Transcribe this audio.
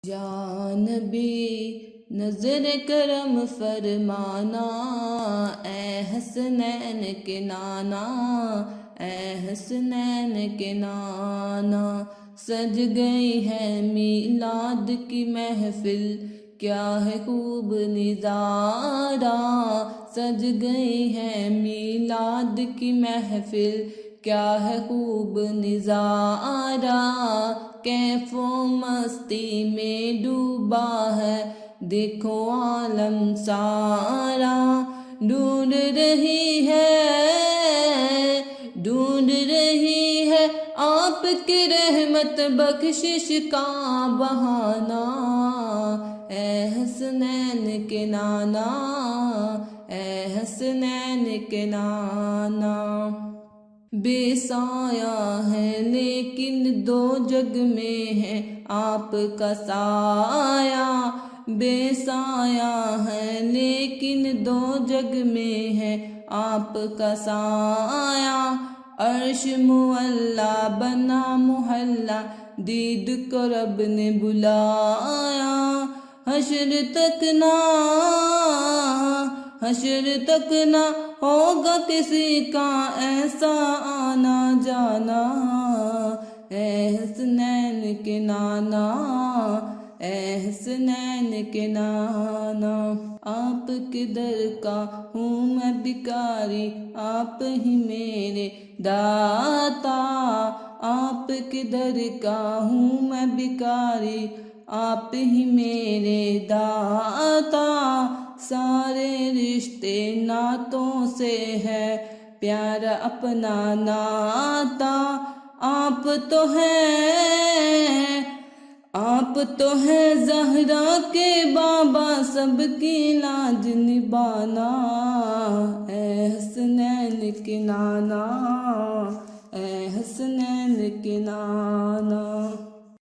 یا نبی نظر کرم فرمانا، اے حسنین کے نانا، اے حسنین کے نانا۔ سج گئی ہے میلاد کی محفل، کیا ہے خوب نظارہ، سج گئی ہے میلاد کی محفل، کیا ہے خوب نظارہ۔ کیف و مستی میں ڈوبا ہے دیکھو عالم سارا، ڈھونڈ رہی ہے آپ کی رحمت بخشش کا بہانہ، اے حسنین کے نانا، اے حسنین کے نانا۔ بے سایہ ہے لیکن دو جگ میں ہے آپ کا سایہ، بے سایہ ہے لیکن دو جگ میں ہے آپ کا سایہ۔ عرش معلا بنا محلہ دید کو رب نے بلایا، حشر تک نہ ہوگا کسی کا ایسا آنا جانا، اے حسنین کے نانا، اے حسنین کے نانا۔ آپ کے در کا ہوں میں بھکاری، آپ ہی میرے داتا، آپ کے در کا ہوں میں بھکاری، آپ ہی میرے داتا۔ سارے رشتے ناتوں سے ہے پیارا اپنا ناتا، آپ تو ہیں زہرا کے بابا، سب کی لاج نبھانا، اے حسنین کے نانا، اے حسنین کے نانا۔